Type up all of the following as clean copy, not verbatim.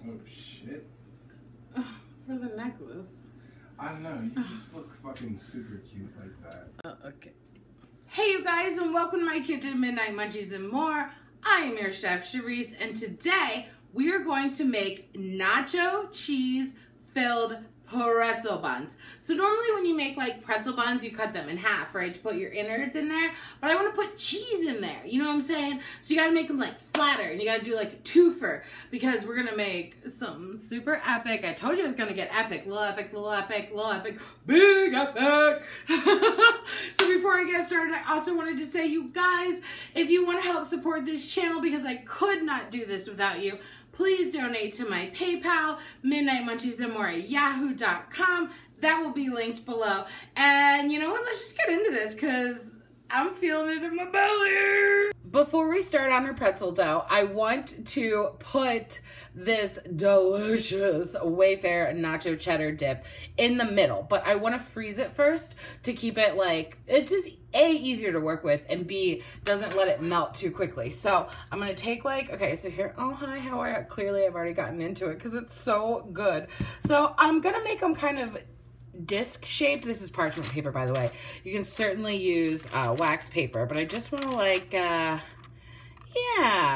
Oh, shit. For the necklace. I don't know. You just look fucking super cute like that. Okay. Hey, you guys, and welcome to my kitchen, Midnight Munchies and more. I am your chef, Charisse, and today we are going to make nacho cheese-filled pretzel buns. So normally when you make like pretzel buns, you cut them in half, right, to put your innards in there. But I want to put cheese in there, you know what I'm saying? So you got to make them like flatter, and you got to do like a twofer, because we're going to make something super epic. I told you it was going to get epic. Little epic, little epic, little epic, big epic. So before I get started, I also wanted to say, you guys, if you want to help support this channel, because I could not do this without you, please donate to my PayPal, midnightmunchiesandmore@yahoo.com. That will be linked below. And you know what? Let's just get into this because I'm feeling it in my belly. Before we start on our pretzel dough, I want to put this delicious WayFare nacho cheddar dip in the middle, but I want to freeze it first to keep it like, it's just A, easier to work with, and B, doesn't let it melt too quickly. So I'm going to take like, okay, so here, oh hi, how are you? Clearly I've already gotten into it because it's so good. So I'm going to make them kind of disc shaped. This is parchment paper, by the way. You can certainly use wax paper, but I just want to like, yeah,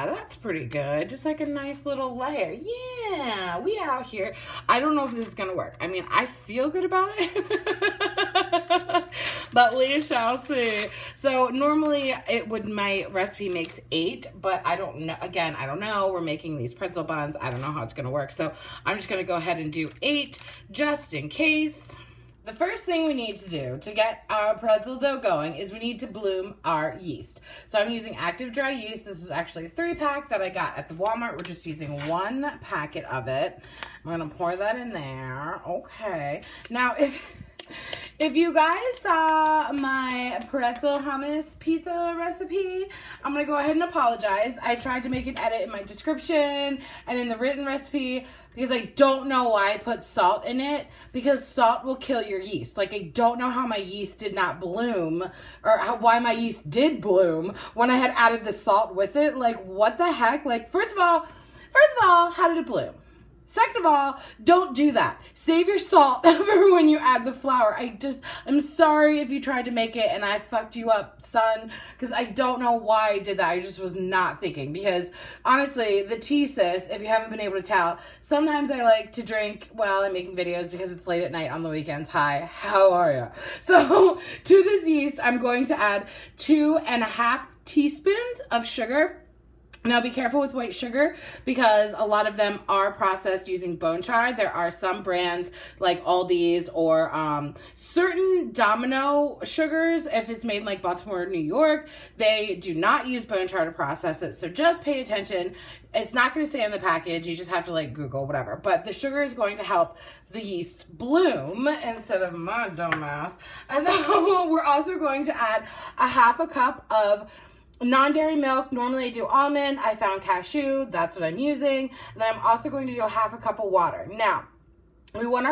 that's pretty good. Just like a nice little layer. Yeah, we out here. I don't know if this is gonna work. I mean, I feel good about it, but we shall see. So normally my recipe makes 8, but I don't know. Again, I don't know. We're making these pretzel buns. I don't know how it's gonna work. So I'm just gonna go ahead and do 8 just in case. The first thing we need to do to get our pretzel dough going is we need to bloom our yeast. So I'm using active dry yeast. This was actually a 3-pack that I got at the Walmart. We're just using 1 packet of it. I'm going to pour that in there. Okay. Now, if you guys saw my pretzel hummus pizza recipe, I'm going to go ahead and apologize. I tried to make an edit in my description and in the written recipe because I don't know why I put salt in it, because salt will kill your yeast. Like, I don't know how my yeast did not bloom, or why my yeast did bloom when I had added the salt with it. Like, what the heck? Like, first of all, how did it bloom? Second of all, don't do that. Save your salt for when you add the flour. I'm sorry if you tried to make it and I fucked you up, son, because I don't know why I did that. I just was not thinking, because honestly, the tea, sis, if you haven't been able to tell, sometimes I like to drink while I'm making videos because it's late at night on the weekends. Hi, how are you? So to this yeast, I'm going to add 2.5 teaspoons of sugar. Now be careful with white sugar because a lot of them are processed using bone char. There are some brands like Aldi's or certain Domino sugars, if it's made in like Baltimore, New York, they do not use bone char to process it. So just pay attention. It's not going to say on the package. You just have to like Google whatever. But the sugar is going to help the yeast bloom instead of my dumbass. And so we're also going to add 1/2 cup of non-dairy milk. Normally I do almond. I found cashew. That's what I'm using. And then I'm also going to do 1/2 cup of water. Now, we want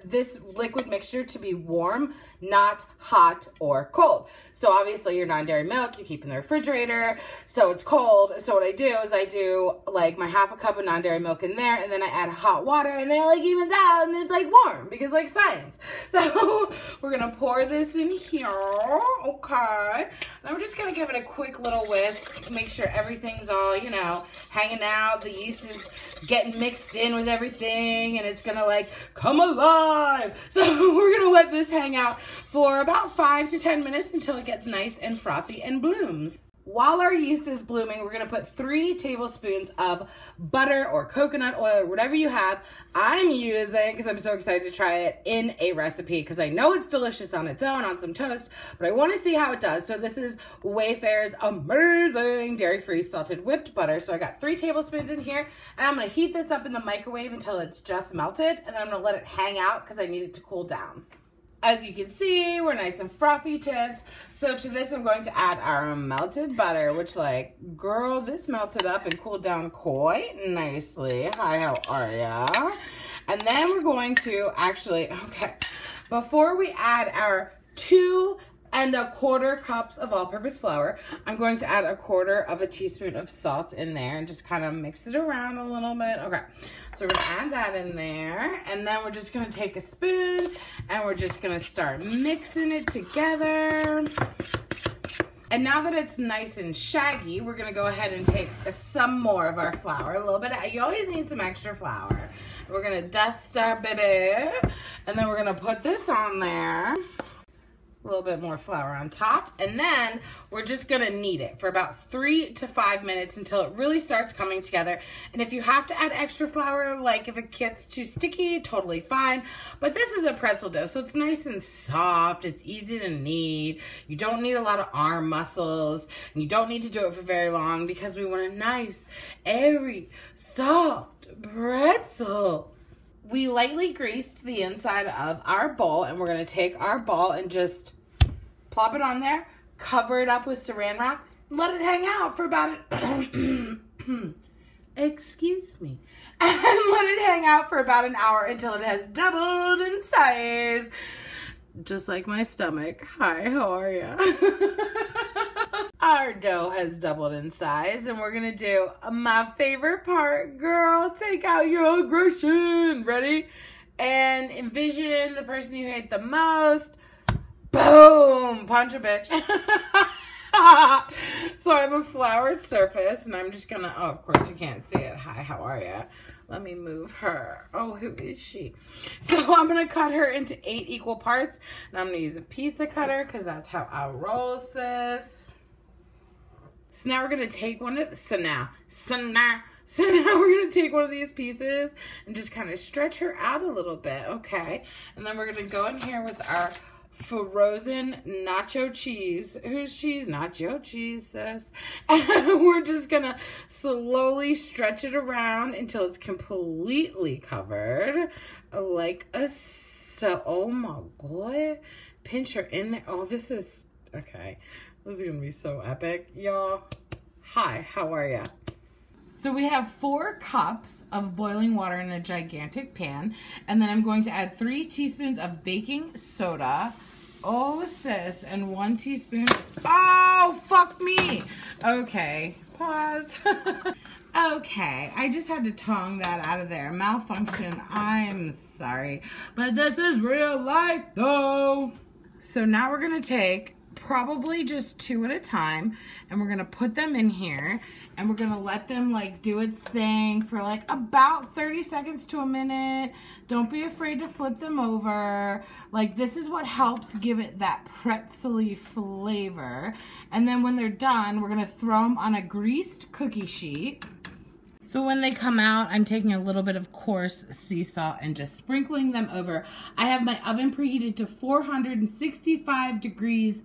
this liquid mixture to be warm, not hot or cold. So obviously your non-dairy milk you keep in the refrigerator, so it's cold. So what I do is I do like my 1/2 cup of non-dairy milk in there, and then I add hot water, and then it like evens out and it's like warm because like science. So we're gonna pour this in here. Okay. Then we're just gonna give it a quick little whisk, make sure everything's all, you know, hanging out. The yeast is getting mixed in with everything, and it's gonna like come alive. So we're gonna let this hang out for about 5 to 10 minutes until it gets nice and frothy and blooms. While our yeast is blooming, we're gonna put 3 tablespoons of butter or coconut oil, whatever you have. I'm using, because I'm so excited to try it in a recipe, because I know it's delicious on its own, on some toast, but I wanna see how it does. So this is WayFare's amazing dairy-free salted whipped butter. So I got 3 tablespoons in here, and I'm gonna heat this up in the microwave until it's just melted, and then I'm gonna let it hang out because I need it to cool down. As you can see, we're nice and frothy tits. So to this, I'm going to add our melted butter, which like, girl, this melted up and cooled down quite nicely. Hi, how are ya? And then we're going to actually, okay, before we add our 2 and 1/4 cups of all-purpose flour. I'm going to add 1/4 teaspoon of salt in there and just kind of mix it around a little bit. Okay, so we're gonna add that in there, and then we're just gonna take a spoon and we're just gonna start mixing it together. And now that it's nice and shaggy, we're gonna go ahead and take some more of our flour, a little bit. You always need some extra flour. We're gonna dust our baby, and then we're gonna put this on there. A little bit more flour on top, and then we're just gonna knead it for about 3 to 5 minutes until it really starts coming together. And if you have to add extra flour, like if it gets too sticky, totally fine. But this is a pretzel dough, so it's nice and soft. It's easy to knead. You don't need a lot of arm muscles, and you don't need to do it for very long because we want a nice, airy, soft pretzel. We lightly greased the inside of our bowl, and we're going to take our ball and just plop it on there, cover it up with saran wrap, and let it hang out for about excuse me, and let it hang out for about an hour until it has doubled in size. Just like my stomach. Hi, how are ya? Our dough has doubled in size, and we're gonna do my favorite part. Girl, take out your aggression. Ready? And envision the person you hate the most. Boom! Punch a bitch. So I have a floured surface, and I'm just gonna, oh, of course you can't see it. Hi, how are ya? Let me move her. Oh, who is she? So I'm going to cut her into 8 equal parts. And I'm going to use a pizza cutter because that's how I roll, sis. So now we're going to take one of, so now we're going to take one of these pieces and just kind of stretch her out a little bit. Okay. And then we're going to go in here with our frozen nacho cheese. Whose cheese? Nacho cheese, sis. And we're just gonna slowly stretch it around until it's completely covered, like a so. Oh my god! Pinch her in there. Oh, this is okay. This is gonna be so epic, y'all. Hi, how are ya? So we have 4 cups of boiling water in a gigantic pan, and then I'm going to add 3 teaspoons of baking soda. Oh, sis, and 1 teaspoon. Oh, fuck me. Okay, pause. Okay, I just had to tongue that out of there. Malfunction, I'm sorry. But this is real life, though. So now we're going to take probably just 2 at a time, and we're going to put them in here, and we're going to let them like do its thing for like about 30 seconds to a minute. Don't be afraid to flip them over. Like, this is what helps give it that pretzel-y flavor. And then when they're done, we're going to throw them on a greased cookie sheet. So when they come out, I'm taking a little bit of coarse sea salt and just sprinkling them over. I have my oven preheated to 465 degrees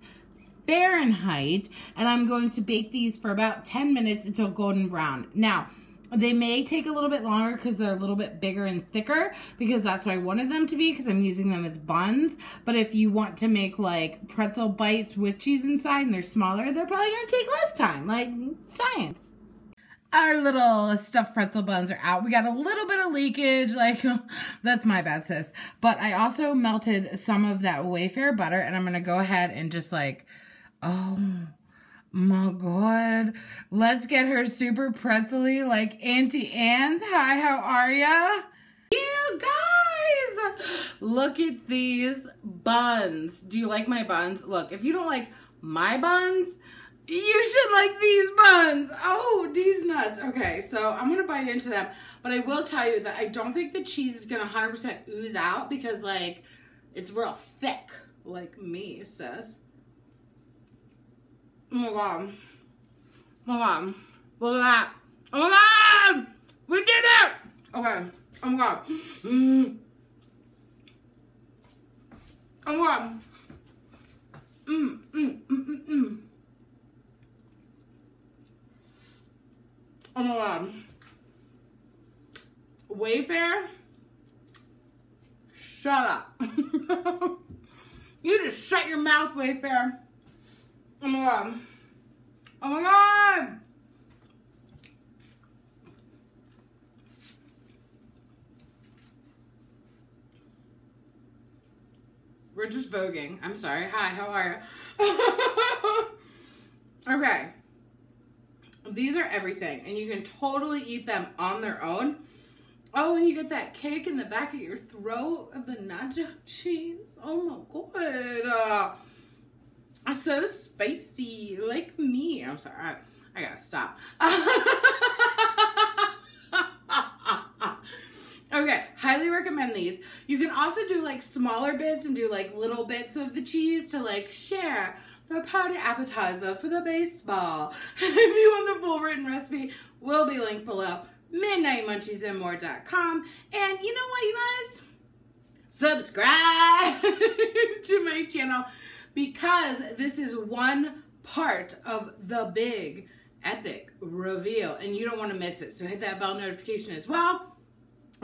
Fahrenheit, and I'm going to bake these for about 10 minutes until golden brown. Now, they may take a little bit longer because they're a little bit bigger and thicker, because that's what I wanted them to be, because I'm using them as buns. But if you want to make like pretzel bites with cheese inside and they're smaller, they're probably going to take less time, like science. Our little stuffed pretzel buns are out. We got a little bit of leakage, like, that's my bad, sis. But I also melted some of that WayFare butter, and I'm going to go ahead and just like, oh my god, let's get her super pretzel-y like Auntie Anne's. Hi, how are ya? You guys, look at these buns. Do you like my buns? Look, if you don't like my buns, you should like these buns. Oh, these nuts. Okay, so I'm going to bite into them. But I will tell you that I don't think the cheese is going to 100% ooze out because, like, it's real thick. Like me, sis. Oh, my God. Oh, my God. Look at that. Oh, my God. We did it. Okay. Oh, my God. Oh, my God. Oh my god. WayFare? Shut up. You just shut your mouth, WayFare. Oh my god. Oh my god. We're just voguing. I'm sorry. Hi, how are you? Okay. These are everything, and you can totally eat them on their own. Oh, and you get that kick in the back of your throat of the nacho cheese. Oh my god. So spicy, like me. I'm sorry, I gotta stop. Okay, highly recommend these. You can also do like smaller bits and do like little bits of the cheese to like share for a party appetizer for the baseball. If you want the full written recipe, will be linked below. MidnightMunchiesandMore.com. And you know what, you guys? Subscribe to my channel, because this is one part of the big epic reveal and you don't want to miss it. So hit that bell notification as well.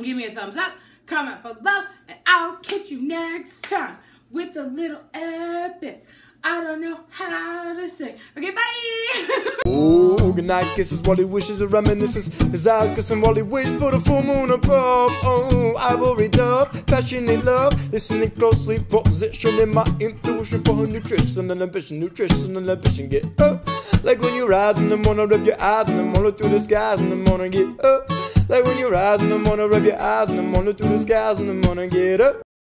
Give me a thumbs up, comment below, and I'll catch you next time with a little epic. I don't know how to sing. Okay, bye! Oh, good night kisses while he wishes and reminisces. His eyes kissing while he waits for the full moon above. Oh, ivory dove, passionate love. Listening closely, positioning my intuition for her nutrition and ambition. Nutrition and ambition, get up. Like when you rise in the morning, rub your eyes in the morning through the skies in the morning, get up. Like when you rise in the morning, rub your eyes in the morning through the skies in the morning, get up.